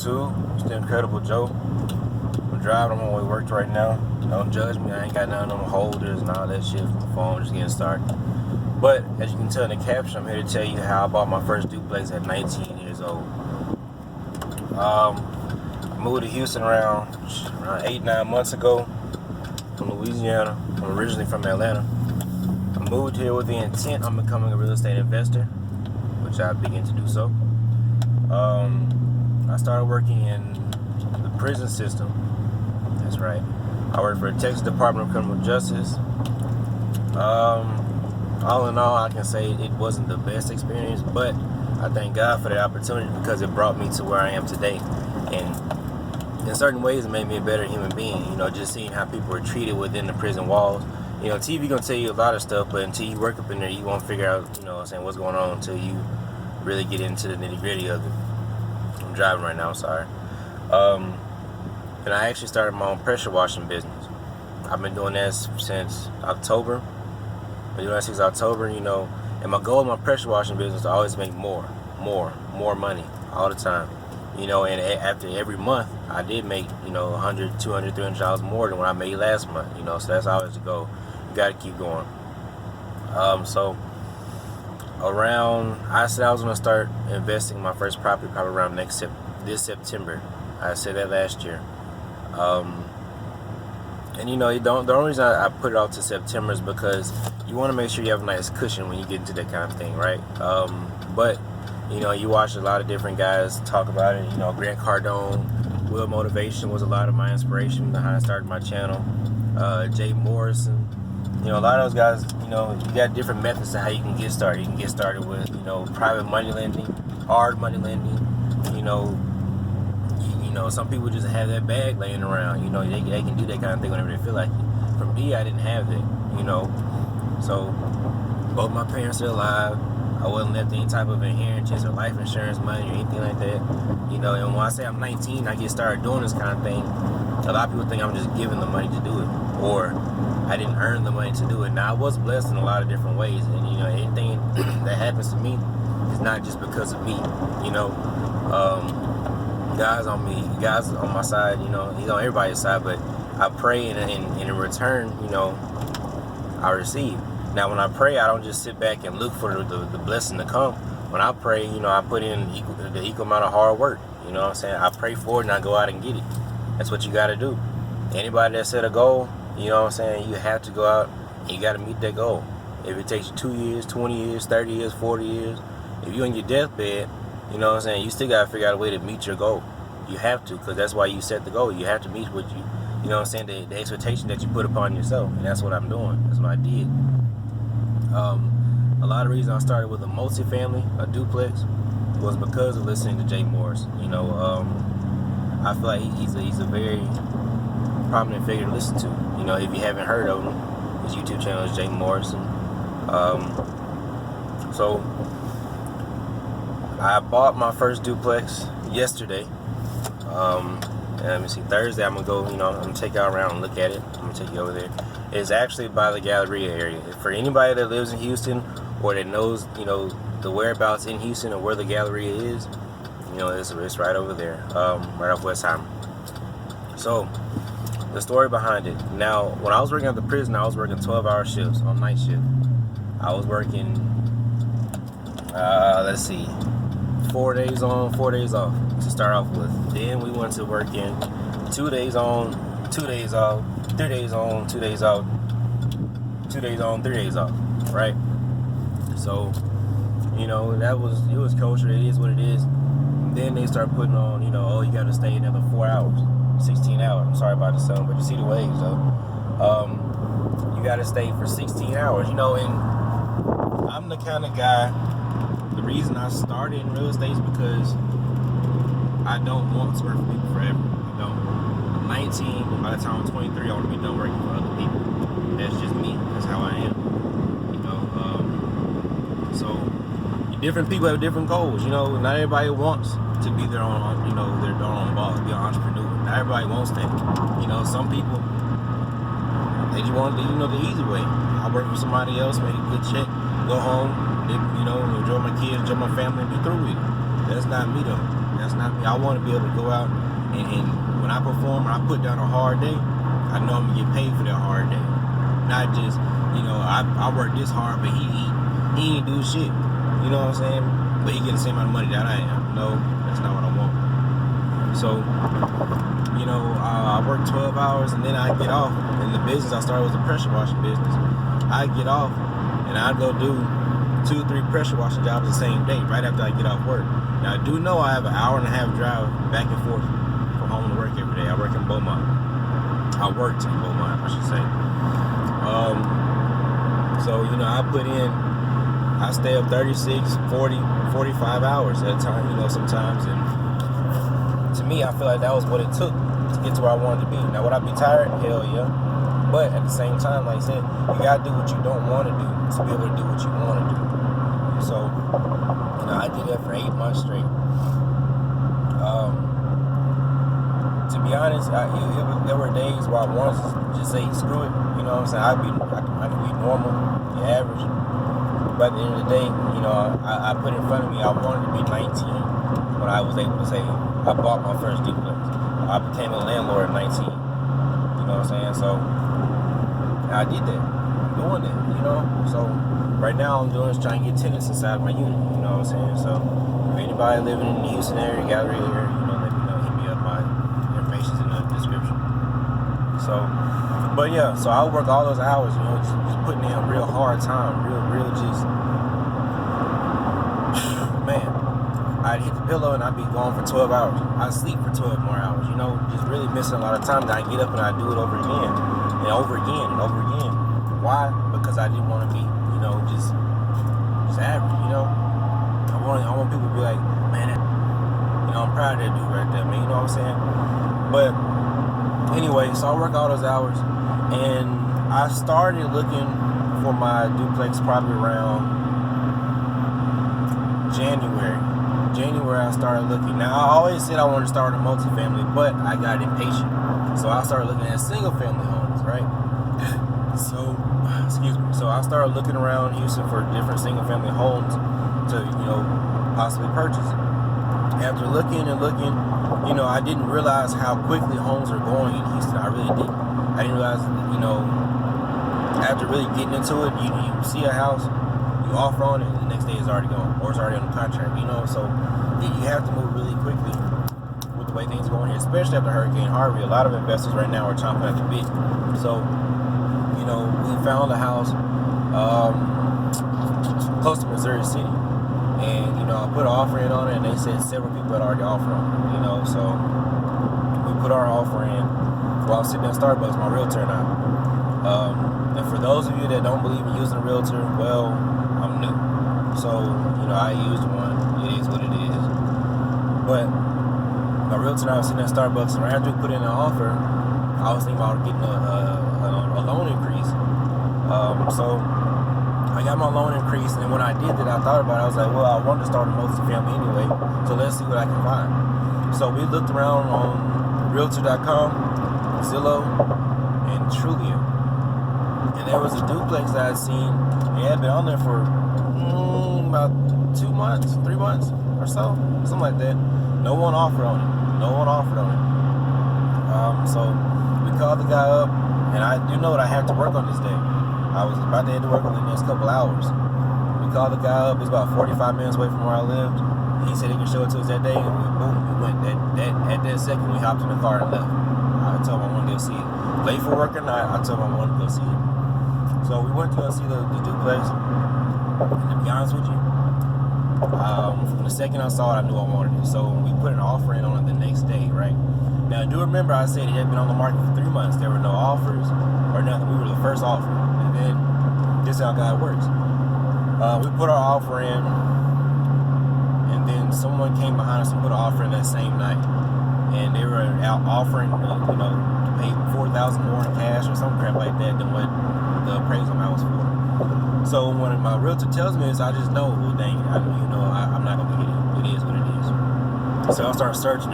YouTube? It's the Incredible Joe. I'm driving. I'm on my way to work right now. Don't judge me. I ain't got none of them holders and all that shit from the phone. Just getting started. But as you can tell in the caption, I'm here to tell you how I bought my first duplex at 19 years old. I moved to Houston around 8-9 months ago from Louisiana. I'm originally from Atlanta. I moved here with the intent on becoming a real estate investor, which I begin to do so. I started working in the prison system. That's right. I worked for the Texas Department of Criminal Justice. All in all, I can say it wasn't the best experience, but I thank God for the opportunity because it brought me to where I am today. And in certain ways, it made me a better human being. You know, just seeing how people are treated within the prison walls. You know, TV gonna tell you a lot of stuff, but until you work up in there, you won't figure out, you know what I'm saying, what's going on until you really get into the nitty gritty of it. I'm driving right now, sorry. And I actually started my own pressure washing business. I've been doing that since October. I've been doing that since October, you know, and my goal in my pressure washing business is to always make more money all the time. You know, and after every month, I did make, you know, $100, $200, $300 more than what I made last month, you know, so that's always the goal. You got to keep going. So around, I said I was going to start investing in my first property probably around this September. I said that last year. And you know, the only reason I put it off to September is because you want to make sure you have a nice cushion when you get into that kind of thing, right? But you know, you watch a lot of different guys talk about it. You know, Grant Cardone, Will Motivation was a lot of my inspiration behind starting my channel. Jay Morrison, you know, a lot of those guys. You know, you got different methods of how you can get started. You can get started with, you know, private money lending, hard money lending. You know, some people just have that bag laying around. You know, they can do that kind of thing whenever they feel like it. For me, I didn't have that. You know, so both my parents are alive. I wasn't left any type of inheritance or life insurance money or anything like that. You know, and when I say I'm 19, I get started doing this kind of thing. A lot of people think I'm just giving the money to do it, or I didn't earn the money to do it. Now, I was blessed in a lot of different ways, and you know, anything that happens to me is not just because of me. You know, God's on my side. You know, He's on everybody's side, but I pray, and in return, you know, I receive. Now, when I pray, I don't just sit back and look for the blessing to come. When I pray, you know, I put in the equal amount of hard work. You know what I'm saying? I pray for it and I go out and get it. That's what you got to do. Anybody that set a goal, you know what I'm saying, you have to go out and you got to meet that goal. If it takes you 2 years, 20 years, 30 years, 40 years, if you're on your deathbed, you know what I'm saying, you still got to figure out a way to meet your goal. You have to, because that's why you set the goal. You have to meet what you know what I'm saying, the expectation that you put upon yourself. And that's what I'm doing. That's what I did. A lot of reasons I started with a multifamily, a duplex, was because of listening to Jay Morris. You know, I feel like he's a very prominent figure to listen to. You know, if you haven't heard of him, his YouTube channel is Jay Morrison. So I bought my first duplex yesterday. And let me see, Thursday I'm gonna go, you know, I'm gonna take y'all around and look at it. I'm gonna take you over there. It's actually by the Galleria area. For anybody that lives in Houston or that knows, you know, the whereabouts in Houston or where the Galleria is, you know, it's right over there, right off Westheimer. So, the story behind it. Now, when I was working at the prison, I was working 12-hour shifts on night shift. I was working, let's see, 4 days on, 4 days off to start off with. Then we went to working 2 days on, 2 days off, 3 days on, 2 days off, 2 days on, 3 days off, right? So, you know, it was kosher. It is what it is. Then they start putting on, you know, oh, you got to stay another 4 hours, 16 hours. I'm sorry about the sun, but you see the waves, though. You got to stay for 16 hours, you know, and I'm the kind of guy, the reason I started in real estate is because I don't want to work for people forever. I don't. I'm 19, by the time I'm 23, I want to be done working for other people. That's just me. That's how I am. You know, so different people have different goals. You know, not everybody wants to be their own, you know, their own boss, be an entrepreneur. Not everybody wants that. You know, some people, they just want, you know, the easy way. I work for somebody else, make a good check, go home, you know, enjoy my kids, enjoy my family, and be through with it. That's not me though. That's not me. I want to be able to go out and when I perform, when I put down a hard day, I know I'm gonna get paid for that hard day. Not just, I work this hard, but he ain't do shit. You know what I'm saying? But he get the same amount of money that I am. No, that's not what I want. So, I work 12 hours and then I get off. And the business I started was a pressure washing business. I get off and I go do 2 or 3 pressure washing jobs the same day, right after I get off work. Now I do know I have an hour and a half drive back and forth from home to work every day. I work in Beaumont. I worked in Beaumont, I should say. So, I stay up 36, 40, 45 hours at a time, sometimes. And to me, I feel like that was what it took to get to where I wanted to be. Now, would I be tired? Hell yeah. But at the same time, like I said, you gotta do what you don't want to do to be able to do what you want to do. So, I did that for 8 months straight. To be honest, there were days where I wanted to just say, screw it. You know what I'm saying? I could be normal, be average. But at the end of the day, I put in front of me, I wanted to be 19 when I was able to say, I bought my first duplex. I became a landlord at 19. You know what I'm saying? So, I did that. I'm doing that, So, right now I'm doing is trying to get tenants inside my unit. You know what I'm saying? So, if anybody living in the Houston area, gallery area, let me know. Hit me up. My information's in the description. So, but yeah, so I work all those hours, just putting in a real hard time, real just, man, I'd hit the pillow and I'd be gone for 12 hours. I'd sleep for 12 more hours, just really missing a lot of time. Then I get up and I do it over again, and over again, and over again. Why? Because I didn't want to be, just average, I want people to be like, man, I'm proud of that dude right there, man, you know what I'm saying? But anyway, so I work all those hours, and I started looking for my duplex probably around January. I started looking. Now, I always said I wanted to start a multifamily, but I got impatient. So I started looking at single family homes, right? So, excuse me. So I started looking around Houston for different single family homes to, possibly purchase. After looking and looking, I didn't realize how quickly homes are going in Houston. I really didn't. I didn't realize, after really getting into it, you see a house, you offer on it, and the next day it's already gone, or it's already on the contract, So you have to move really quickly with the way things are going here, especially after Hurricane Harvey. A lot of investors right now are chomping at the bit. So, we found a house close to Missouri City. And, I put an offer in on it, and they said several people had already offered on it, So we put our offer in while sitting at Starbucks, my realtor and I. And for those of you that don't believe in using a realtor, well, I'm new. So, I used one. It is what it is. But my realtor and I was sitting at Starbucks, and after we put in an offer, I was thinking about getting a loan increase. So I got my loan increase, and when I did that, I thought about it. I was like, well, I wanted to start a multifamily anyway, so let's see what I can find. So we looked around on Realtor.com, Zillow, and Trulia. And there was a duplex that I'd seen. It had been on there for about 2 months, 3 months or so, something like that. No one offered on it. So we called the guy up, and I do know that I have to work on this day. I was about to head to work in the next couple hours. We called the guy up. It's about 45 minutes away from where I lived. He said he could show it to us that day, and we went. At that second, we hopped in the car and left. I told him I wanted to go see it. Late for work or not, I told him I wanted to go see it. So we went to go see the duplex. And to be honest with you, from the second I saw it, I knew I wanted it. So we put an offer in on it the next day, right? Now, I do remember I said it had been on the market for 3 months. There were no offers or nothing. We were the first offer. And then this is how God works. We put our offer in, and then someone came behind us and put an offer in that same night. And they were out offering, to pay $4,000 more in cash or some crap like that than what the appraisal amount was for. So when my realtor tells me this, I just know, well, dang, I'm not going to get it. It is what it is. So I started searching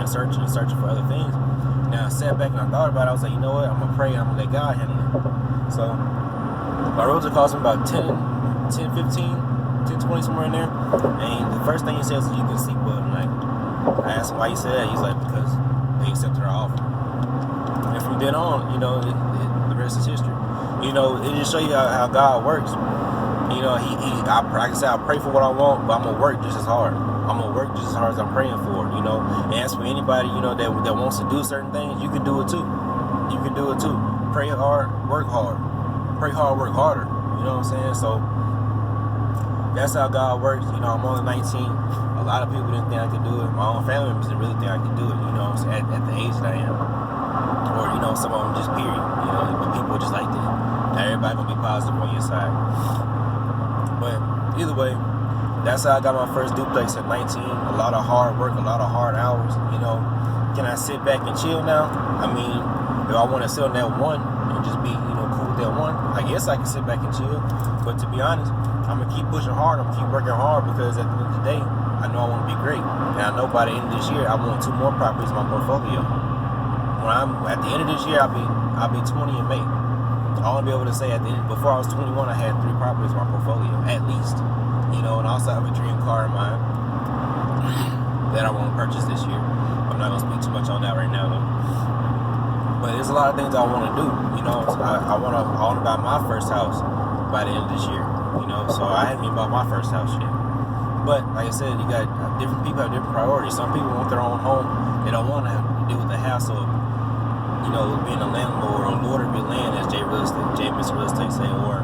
for other things. Now I sat back and I thought about it. I was like, you know what? I'm going to pray. I'm going to let God handle it. So my realtor calls me about 10, 15, 10, 20, somewhere in there. And the first thing he says is, you can sleep well tonight. I asked him why he said that. He's like, because they accepted our offer. And from then on, you know, the rest is history. You know, it just show you how God works. You know, I can say I pray for what I want, but I'm gonna work just as hard. I'm gonna work just as hard as I'm praying for. You know, and as for anybody, you know, that wants to do certain things, you can do it too. You can do it too. Pray hard, work hard. Pray hard, work harder. You know what I'm saying? So that's how God works. You know, I'm only 19. A lot of people didn't think I could do it. My own family members didn't really think I could do it. You know, at the age that I am, or you know, some of them just period. You know, but people just like that. Not everybody gonna be positive on your side. But either way, that's how I got my first duplex at 19. A lot of hard work, a lot of hard hours. You know, can I sit back and chill now? I mean, if I want to sit on that one and just be, you know, cool with that one, I guess I can sit back and chill. But to be honest, I'm gonna keep pushing hard. I'm gonna keep working hard because at the end of the day, I know I want to be great. And I know by the end of this year, I want 2 more properties in my portfolio. When I'm at the end of this year, I'll be 20 in May. I want to be able to say before I was 21, I had 3 properties in my portfolio, at least. You know, and I also have a dream car in mind that I want to purchase this year. I'm not going to speak too much on that right now, though. But there's a lot of things I want to do. You know, I want to buy my first house by the end of this year. You know, so I haven't even bought my first house yet. But like I said, you got different people have different priorities. Some people want their own home. They don't want to deal with the hassle of, you know, being a landlord or lord of your land, as Mr. Real Estate say, or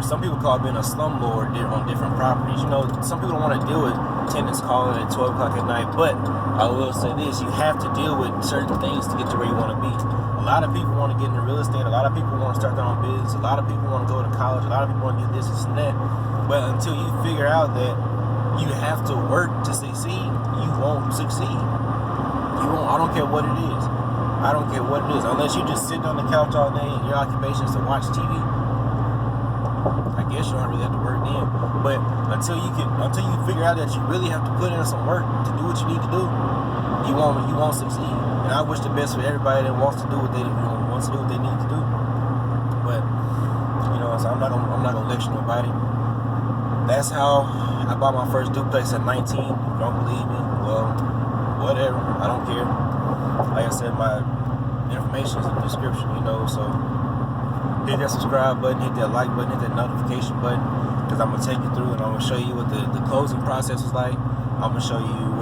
some people call being a slumlord on different properties. You know, some people don't want to deal with tenants calling at 12 o'clock at night. But I will say this: you have to deal with certain things to get to where you want to be. A lot of people want to get into real estate. A lot of people want to start their own business. A lot of people want to go to college. A lot of people want to do this and that. But until you figure out that you have to work to succeed, you won't succeed. You won't. I don't care what it is. I don't care what it is. Unless you just sit on the couch all day and your occupation is to watch TV, I guess you don't really have to work then. But until you figure out that you really have to put in some work to do what you need to do, you won't succeed. And I wish the best for everybody that wants to do what they need to do. But you know, so I'm not gonna lecture nobody. That's how I bought my first duplex at 19. If you don't believe me, well, whatever. I don't care. Like I said, my information is in the description, you know, so hit that subscribe button, hit that like button, hit that notification button, because I'm going to take you through and I'm going to show you what the closing process was like. I'm going to show you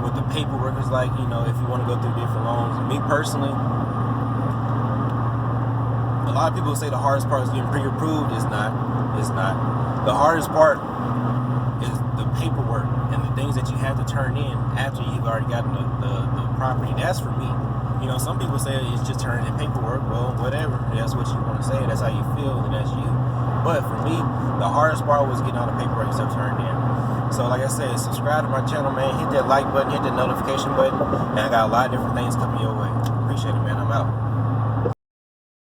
what the paperwork is like, you know, if you want to go through different loans. Me personally, a lot of people say the hardest part is getting pre-approved. It's not. The hardest part is the paperwork and the things that you have to turn in after you've already gotten the property. That's for me. You know, some people say it's just turning in paperwork. Well, whatever. That's what you want to say. That's how you feel, and that's you. But for me, the hardest part was getting all the paperwork and stuff turned in. So like I said, subscribe to my channel, man. Hit that like button, hit that notification button. And I got a lot of different things coming your way. Appreciate it, man. I'm out.